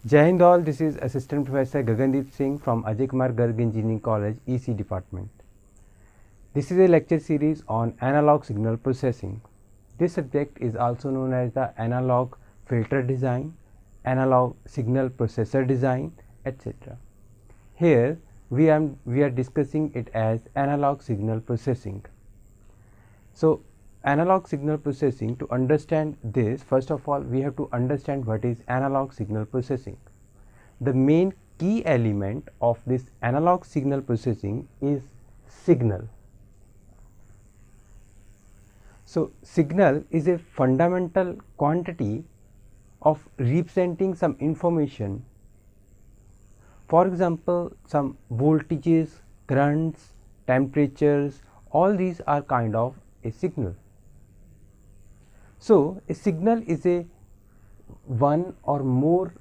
Jai Hind all, this is Assistant Professor Gagandeep Singh from Ajay Kumar Garg Engineering College, EC Department. This is a lecture series on analog signal processing. This subject is also known as the analog filter design, analog signal processor design, etc. Here we are discussing it as analog signal processing. So, analog signal processing, to understand this, first of all we have to understand what is analog signal processing. The main key element of this analog signal processing is signal. So, signal is a fundamental quantity of representing some information. For example, some voltages, currents, temperatures, all these are kind of a signal. So, a signal is a one or more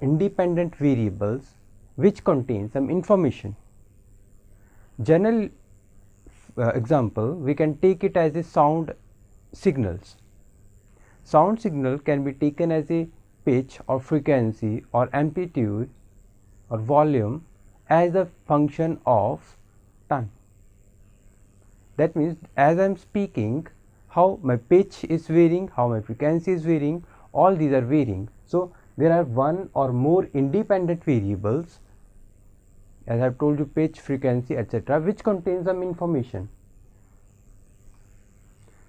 independent variables which contain some information. General example, we can take it as a sound signals. Sound signal can be taken as a pitch or frequency or amplitude or volume as a function of time. That means, as I am speaking, how my pitch is varying, how my frequency is varying, all these are varying. So, there are one or more independent variables, as I have told you, pitch, frequency, etc., which contain some information.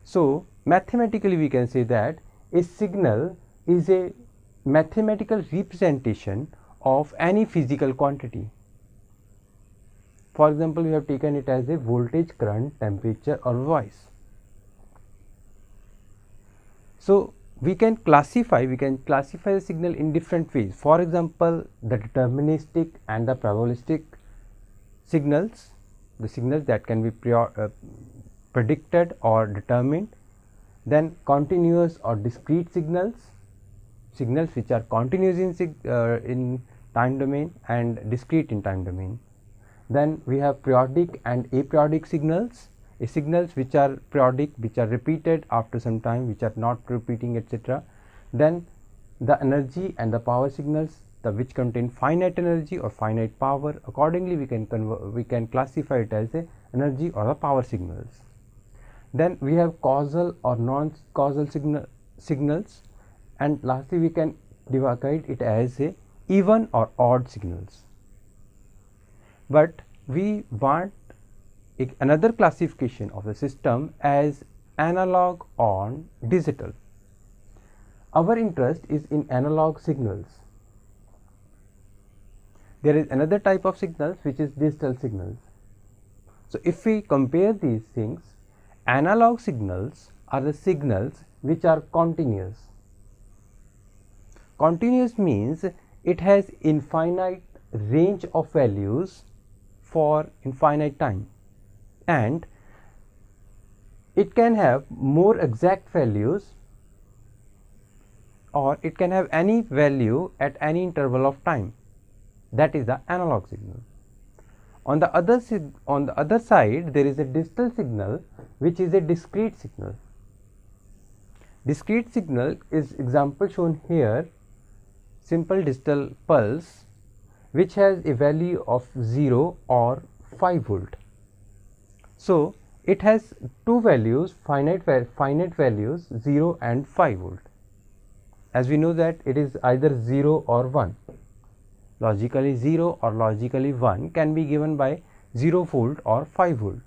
So, mathematically we can say that a signal is a mathematical representation of any physical quantity. For example, we have taken it as a voltage, current, temperature or voice. So, we can classify the signal in different ways. For example, the deterministic and the probabilistic signals, the signals that can be predicted or determined. Then continuous or discrete signals, signals which are continuous in time domain and discrete in time domain. Then we have periodic and aperiodic signals, signals which are periodic, which are repeated after some time, which are not repeating, etc. Then the energy and the power signals, which contain finite energy or finite power. Accordingly, we can classify it as a energy or a power signals. Then we have causal or non-causal signals, and lastly we can divide it as a even or odd signals. But we want another classification of the system as analog on digital. Our interest is in analog signals. There is another type of signals which is digital signals. So, if we compare these things, analog signals are the signals which are continuous. Continuous means it has infinite range of values for infinite time, and it can have more exact values or it can have any value at any interval of time. That is the analog signal. On the other side, there is a digital signal which is a discrete signal. Discrete signal is example shown here, simple digital pulse which has a value of 0 or 5 volt. So, it has two values, finite values 0 and 5 volt. As we know that it is either 0 or 1. Logically 0 or logically 1 can be given by 0 volt or 5 volt.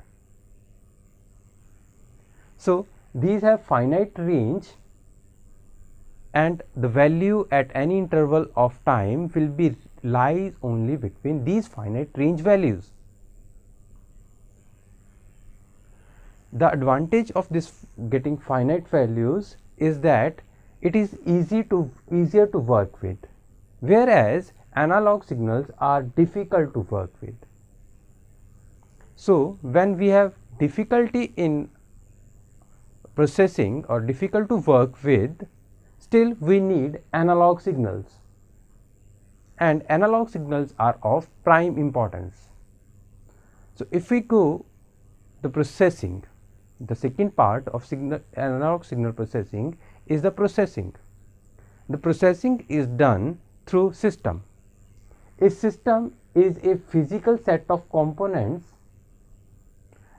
So, these have finite range, and the value at any interval of time will be lies only between these finite range values. The advantage of this getting finite values is that it is easier to work with, whereas analog signals are difficult to work with. So, when we have difficulty in processing or difficult to work with, still we need analog signals, and analog signals are of prime importance. So, if we go the processing, the second part of analog signal processing is the processing. The processing is done through system. A system is a physical set of components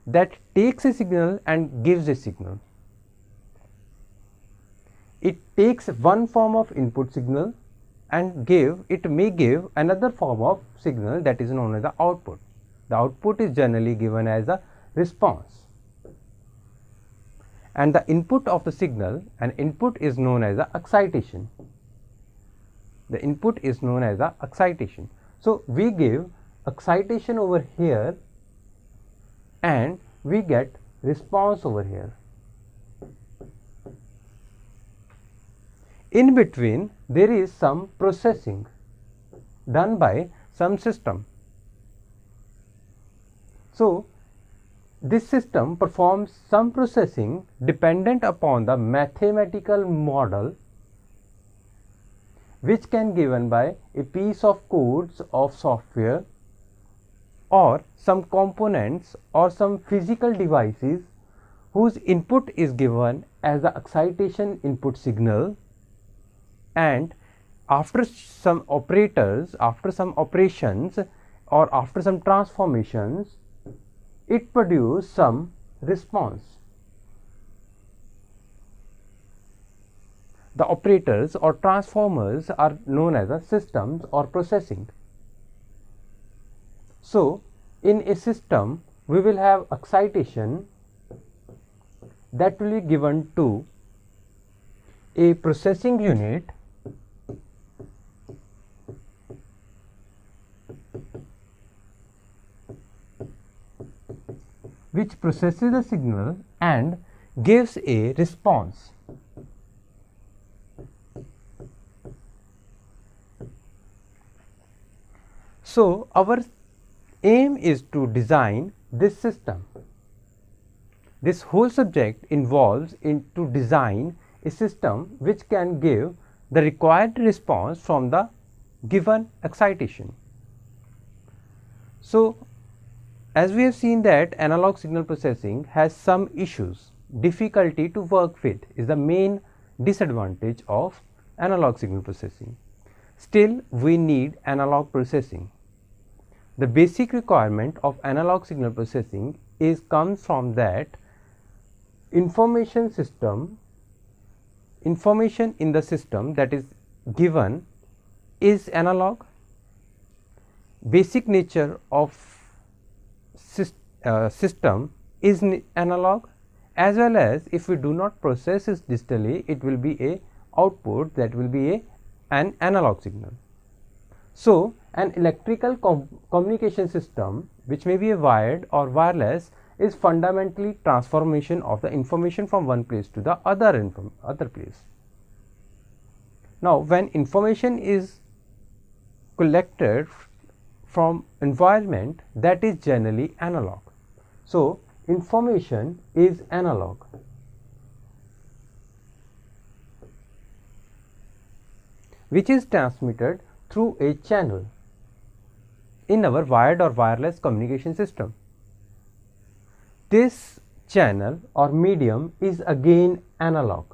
that takes a signal and gives a signal. It takes one form of input signal and it may give another form of signal that is known as the output. The output is generally given as a response, and the input of the signal, an input, is known as the excitation. The input is known as the excitation. So, we give excitation over here and we get response over here. In between, there is some processing done by some system. So, this system performs some processing dependent upon the mathematical model which can be given by a piece of codes of software or some components or some physical devices whose input is given as the excitation input signal, and after some operators, after some operations or after some transformations, it produces some response. The operators or transformers are known as the systems or processing. So, in a system we will have excitation that will be given to a processing unit which processes the signal and gives a response. So, our aim is to design this system. This whole subject involves to design a system which can give the required response from the given excitation. So, as we have seen that analog signal processing has some issues, difficulty to work with is the main disadvantage of analog signal processing. Still, we need analog processing. The basic requirement of analog signal processing comes from that information in the system that is given is analog. Basic nature of system is analog, as well as if we do not process it digitally, it will be a output that will be an analog signal. So, an electrical communication system which may be a wired or wireless is fundamentally transformation of the information from one place to the other place. Now, when information is collected from environment, that is generally analog. So, information is analog. Which is transmitted through a channel in our wired or wireless communication system. This channel or medium is again analog.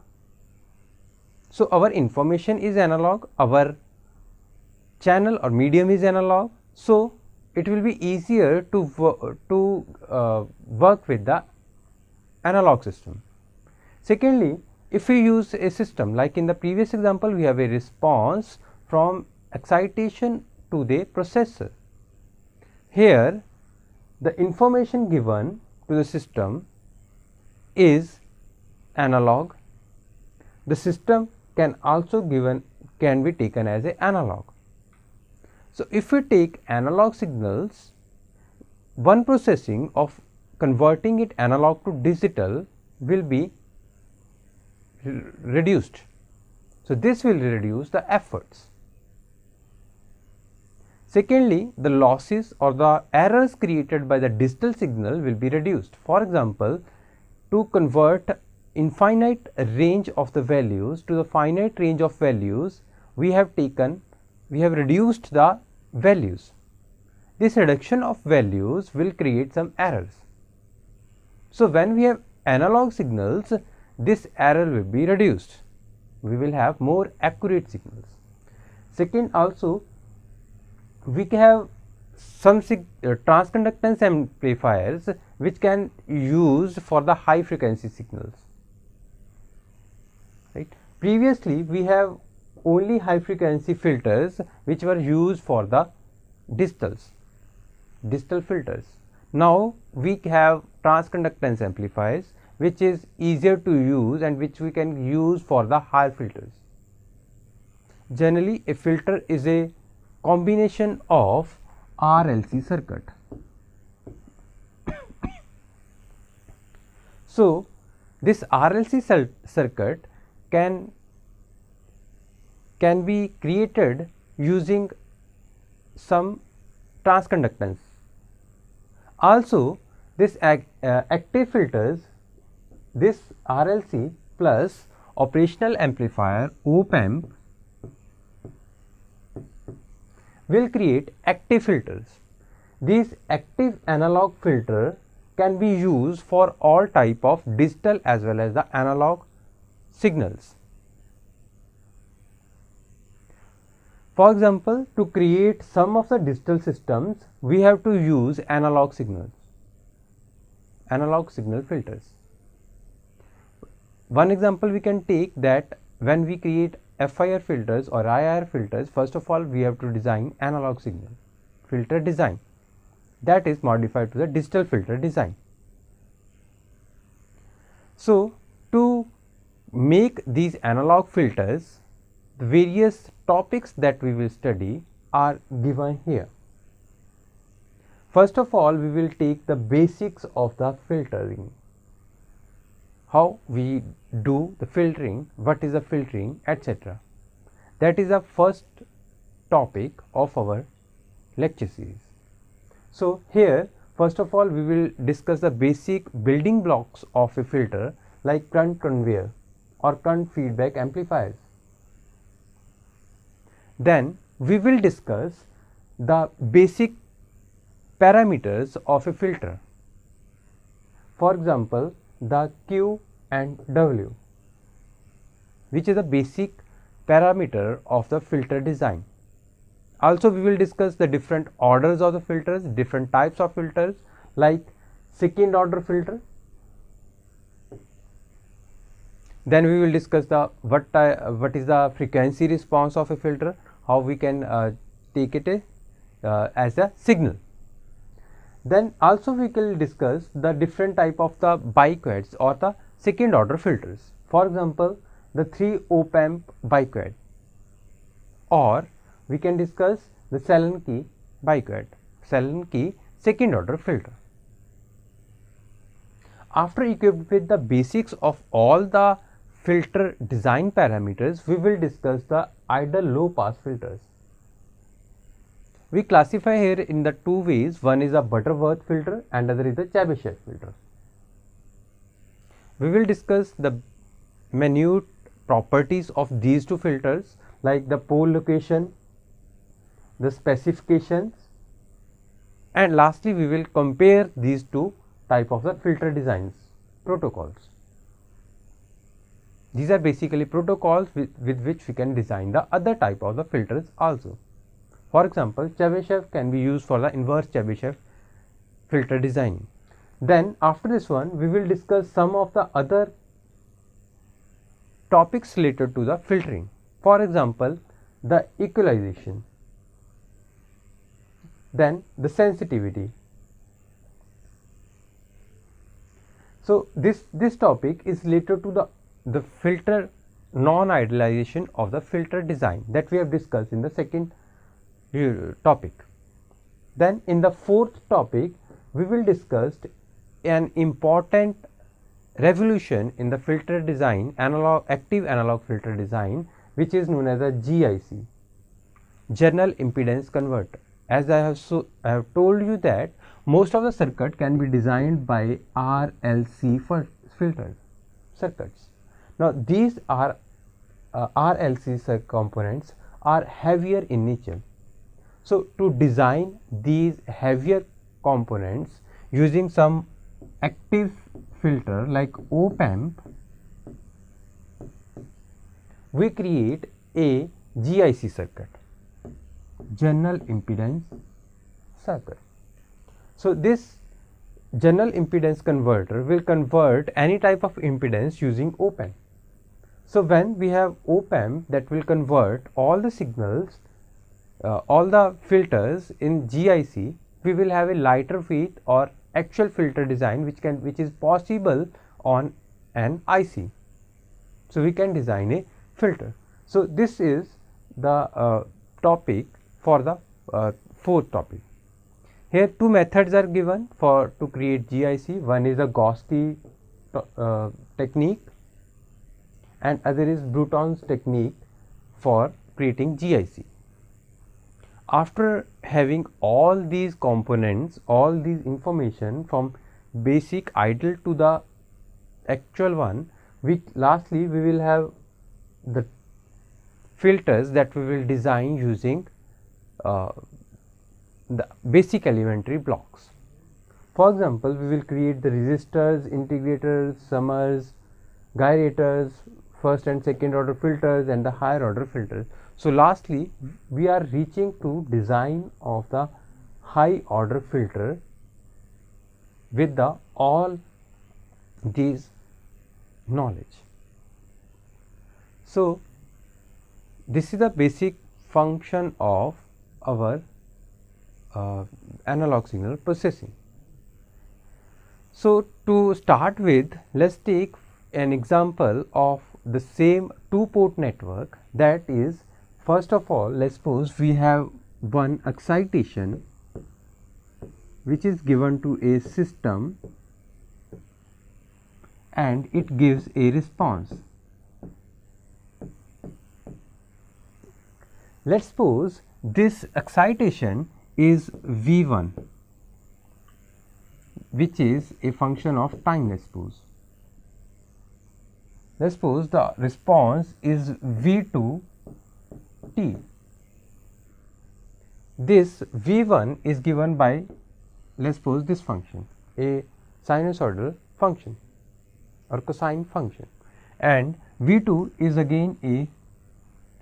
So, our information is analog, our channel or medium is analog. So, it will be easier to work with the analog system. Secondly, if we use a system like in the previous example, we have a response from excitation to the processor. Here, the information given to the system is analog. The system can be taken as an analog. So, if we take analog signals, one processing of converting it analog to digital will be reduced. So, this will reduce the efforts. Secondly, the losses or the errors created by the digital signal will be reduced. For example, to convert infinite range of the values to the finite range of values, we have reduced the values. This reduction of values will create some errors. So, when we have analog signals, this error will be reduced. We will have more accurate signals. Second, also we can have some transconductance amplifiers which can use for the high frequency signals, right. Previously we have only high frequency filters which were used for the distal filters. Now we have transconductance amplifiers which is easier to use and which we can use for the higher filters. Generally, a filter is a combination of RLC circuit. So this RLC circuit can be created using some transconductance. Also, this active filters, this RLC plus operational amplifier op amp will create active filters. These active analog filter can be used for all type of digital as well as the analog signals. For example, to create some of the digital systems, we have to use analog signal filters. One example we can take that when we create FIR filters or IIR filters, first of all we have to design analog signal filter design, that is modified to the digital filter design. So to make these analog filters, the various topics that we will study are given here. First of all, we will take the basics of the filtering, how we do the filtering, what is the filtering, etc. That is the first topic of our lecture series. So here, first of all, we will discuss the basic building blocks of a filter like current conveyor or current feedback amplifiers. Then we will discuss the basic parameters of a filter. For example, the Q and W, which is a basic parameter of the filter design. Also, we will discuss the different orders of the filters, different types of filters like second order filter. Then we will discuss the what is the frequency response of a filter, how we can take it as a signal. Then also we will discuss the different type of the biquads or the second order filters. For example, the 3 op amp biquad, or we can discuss the Sallen-Key biquad, Sallen-Key second order filter. After equipped with the basics of all the filter design parameters, we will discuss the ideal low pass filters. We classify here in the two ways, one is a Butterworth filter and other is the Chebyshev filter. We will discuss the minute properties of these two filters like the pole location, the specifications, and lastly we will compare these two type of the filter designs protocols. These are basically protocols with which we can design the other type of the filters also. For example, Chebyshev can be used for the inverse Chebyshev filter designing. Then after this one, we will discuss some of the other topics related to the filtering. For example, the equalization, then the sensitivity. So this topic is related to the filter non-idealization of the filter design that we have discussed in the second topic. Then in the fourth topic, we will discuss an important revolution in the filter design, active analog filter design, which is known as a GIC, general impedance converter. As I have told you that most of the circuit can be designed by RLC filter circuits. Now these are RLC components are heavier in nature. So to design these heavier components using some active filter like op amp, we create a GIC circuit. general impedance circle. So this general impedance converter will convert any type of impedance using op-amp. So when we have op-amp that will convert all the signals, all the filters in GIC, we will have a lighter weight or actual filter design which is possible on an IC. So we can design a filter. So this is the topic for the fourth topic. Here two methods are given to create GIC. One is the Gauss-Key technique and other is Bruton's technique for creating GIC. After having all these components, all these information from basic ideal to the actual one, lastly we will have the filters that we will design using the basic elementary blocks. For example, we will create the resistors, integrators, summers, gyrators, first and second order filters and the higher order filters. So lastly we are reaching to design of the high order filter with all these knowledge. So this is the basic function of our analog signal processing. So to start with, let's take an example of the same two-port network. That is, first of all, let's suppose we have one excitation which is given to a system and it gives a response. Let's suppose this excitation is V1, which is a function of time, let's suppose. Let's suppose the response is V2 t. This V1 is given by, let's suppose, this function, a sinusoidal function or cosine function, and V2 is again a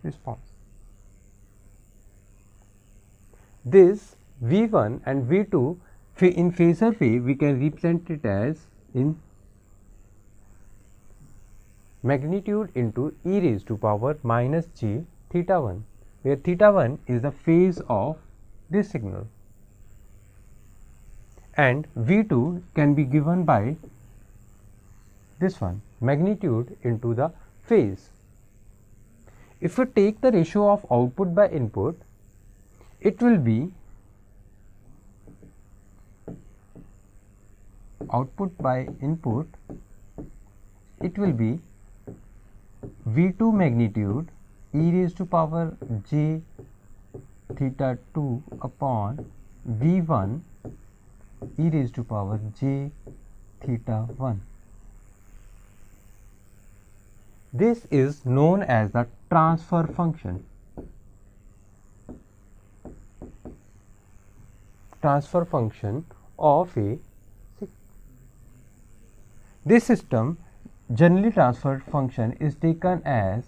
response. This V1 and V2 in phasor way we can represent it as in magnitude into e raised to power minus j theta 1, where theta 1 is the phase of this signal, and V2 can be given by this one, magnitude into the phase. If we take the ratio of output by input, it will be output by input, it will be V2 magnitude e raised to power j theta 2 upon V1 e raised to power j theta 1. This is known as the transfer function. Transfer function of a this system generally transfer function is taken as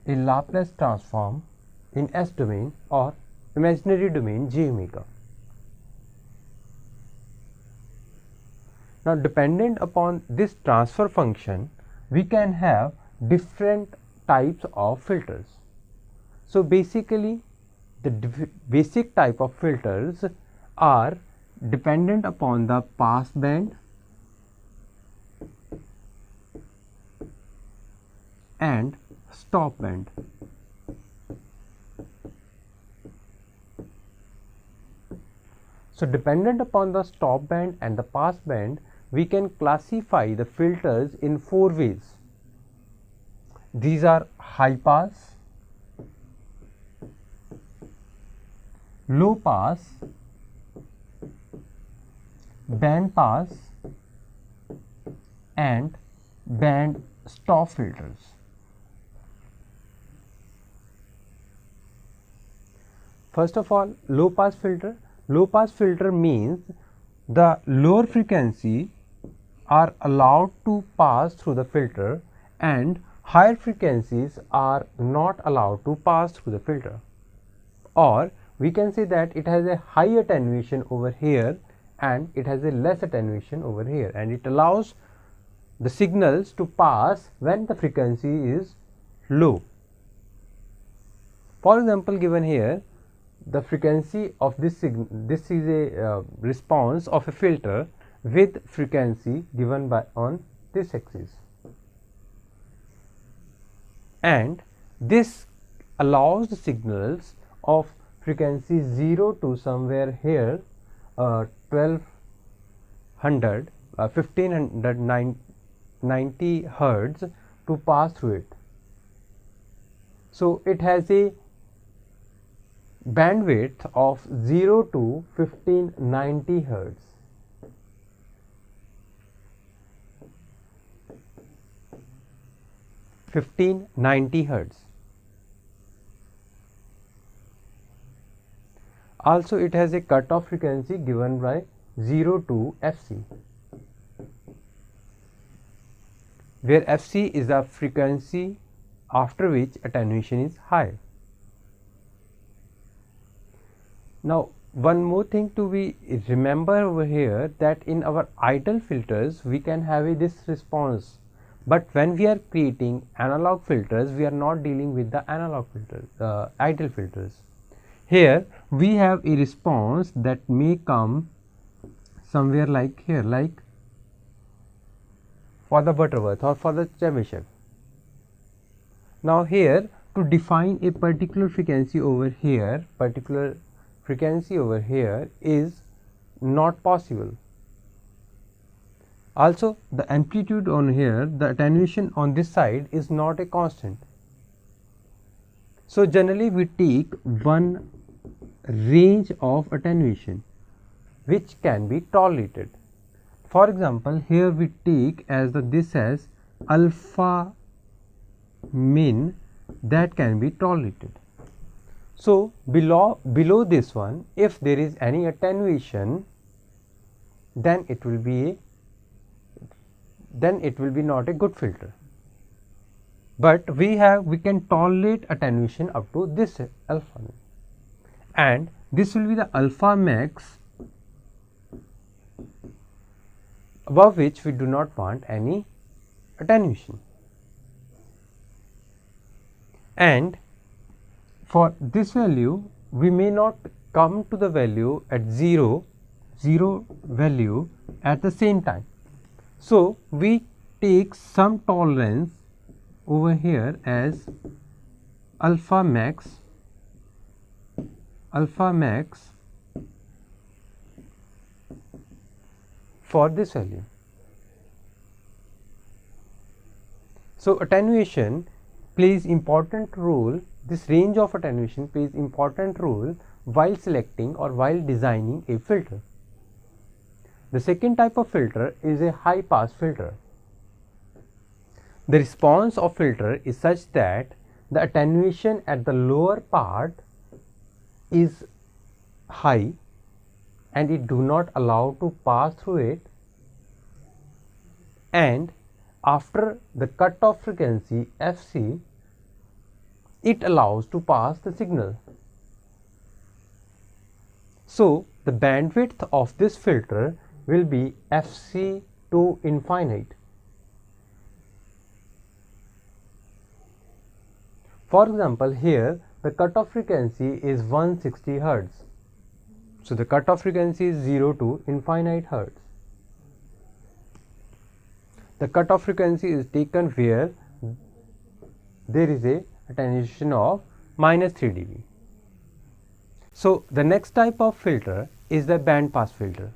a Laplace transform in S domain or imaginary domain j omega. Now dependent upon this transfer function we can have different types of filters. So basically the basic type of filters are dependent upon the pass band and stop band. So dependent upon the stop band and the pass band, we can classify the filters in four ways. These are high pass, low pass, band pass and band stop filters. First of all, low pass filter. Low pass filter means the lower frequency are allowed to pass through the filter and higher frequencies are not allowed to pass through the filter. or we can say that it has a high attenuation over here and it has a less attenuation over here, and it allows the signals to pass when the frequency is low. For example, given here the frequency of this signal, this is a response of a filter with frequency given by on this axis, and this allows the signals of frequency 0 to somewhere here 1200 1590 hertz to pass through it. So it has a bandwidth of 0 to 1590 hertz. Also it has a cutoff frequency given by 0 to Fc, where Fc is the frequency after which attenuation is high. Now one more thing to be remember over here, that in our ideal filters we can have this response, but when we are creating analog filters we are not dealing with the analog filters, ideal filters. Here we have a response that may come somewhere like here, like for the Butterworth or for the Chebyshev. Now here to define a particular frequency over here, is not possible. Also the amplitude on here, the attenuation on this side is not a constant. So generally we take one range of attenuation which can be tolerated. For example, here we take as this as alpha min that can be tolerated. So below this one, if there is any attenuation, then it will be not a good filter. But we can tolerate attenuation up to this alpha min, and this will be the alpha max above which we do not want any attenuation. And for this value we may not come to the value at zero value at the same time. So we take some tolerance over here as alpha max for this value. So attenuation plays important role, this range of attenuation plays important role while selecting or while designing a filter. The second type of filter is a high pass filter. The response of filter is such that the attenuation at the lower part is high and it do not allow to pass through it, and after the cutoff frequency Fc it allows to pass the signal. So the bandwidth of this filter will be Fc to infinite. For example, here the cutoff frequency is 160 hertz. So the cutoff frequency is 0 to infinite hertz. The cutoff frequency is taken where there is a attenuation of -3 dB. So the next type of filter is the band pass filter,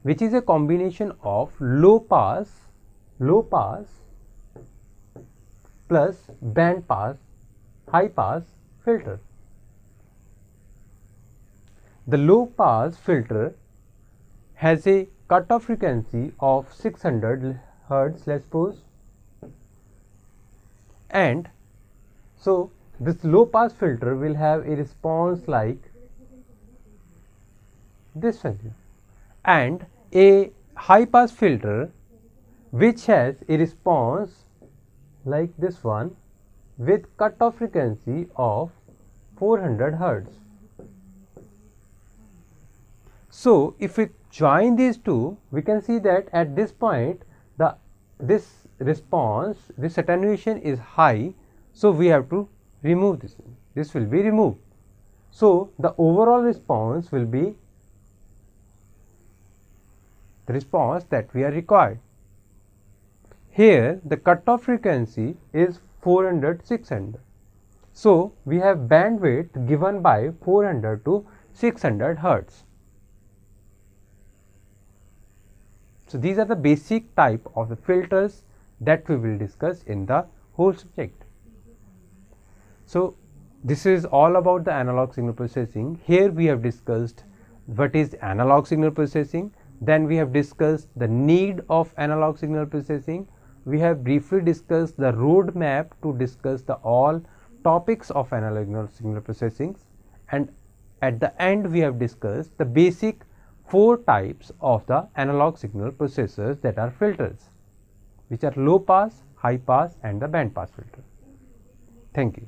which is a combination of low pass plus band pass high pass filter. The low pass filter has a cutoff frequency of 600 hertz, let's suppose, and so this low pass filter will have a response like this value, and a high pass filter which has a response like this one with cutoff frequency of 400 hertz. So, if we join these two, we can see that at this point this response, this attenuation is high. So, we have to remove this will be removed. So, the overall response will be the response that we are required. Here the cutoff frequency is 400 600. So, we have bandwidth given by 400 to 600 hertz. So, these are the basic type of the filters that we will discuss in the whole subject. So, this is all about the analog signal processing. Here we have discussed what is analog signal processing, then we have discussed the need of analog signal processing. We have briefly discussed the roadmap to discuss the all topics of analog signal processing, and at the end we have discussed the basic 4 types of the analog signal processors, that are filters, which are low pass, high pass and the band pass filter. Thank you.